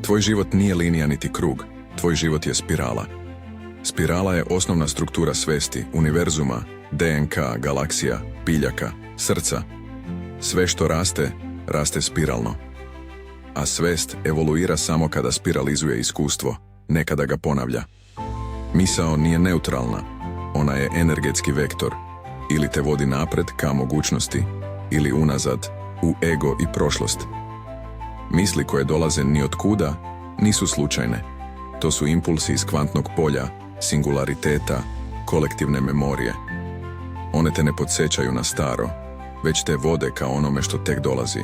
Tvoj život nije linija niti krug, tvoj život je spirala. Spirala je osnovna struktura svesti, univerzuma, DNK, galaksija, biljaka, srca. Sve što raste, raste spiralno. A svest evoluira samo kada spiralizuje iskustvo, ne kada ga ponavlja. Misao nije neutralna, ona je energetski vektor, ili te vodi napred ka mogućnosti, ili unazad, u ego i prošlost. Misli koje dolaze ni od kuda nisu slučajne. To su impulsi iz kvantnog polja, singulariteta, kolektivne memorije. One te ne podsjećaju na staro, već te vode ka onome što tek dolazi.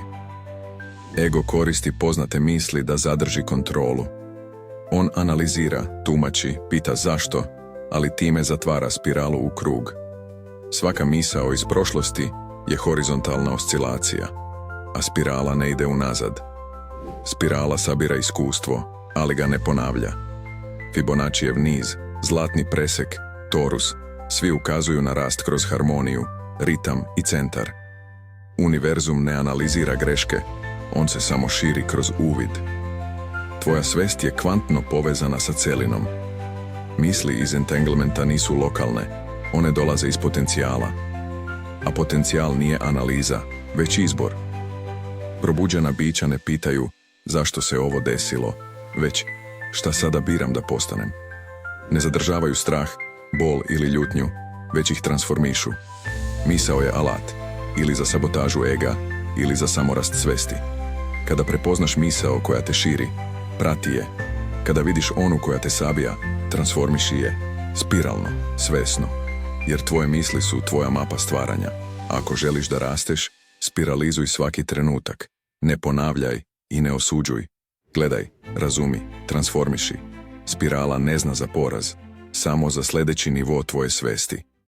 Ego koristi poznate misli da zadrži kontrolu. On analizira, tumači, pita zašto, ali time zatvara spiralu u krug. Svaka misao iz prošlosti je horizontalna oscilacija, a spirala ne ide unazad. Spirala sabira iskustvo, ali ga ne ponavlja. Fibonaccijev niz, zlatni presek, torus, svi ukazuju na rast kroz harmoniju, ritam i centar. Univerzum ne analizira greške, on se samo širi kroz uvid. Tvoja svest je kvantno povezana sa celinom. Misli iz entanglementa nisu lokalne, one dolaze iz potencijala. A potencijal nije analiza, već izbor. Probuđena bića ne pitaju zašto se ovo desilo, već šta sada biram da postanem. Ne zadržavaju strah, bol ili ljutnju, već ih transformišu. Misao je alat, ili za sabotažu ega, ili za samorast svesti. Kada prepoznaš misao koja te širi, prati je. Kada vidiš onu koja te sabija, transformiši je, spiralno, svesno. Jer tvoje misli su tvoja mapa stvaranja. Ako želiš da rasteš, spiralizuj svaki trenutak. Ne ponavljaj i ne osuđuj. Gledaj, razumi, transformiši. Spirala ne zna za poraz, samo za sljedeći nivo tvoje svesti.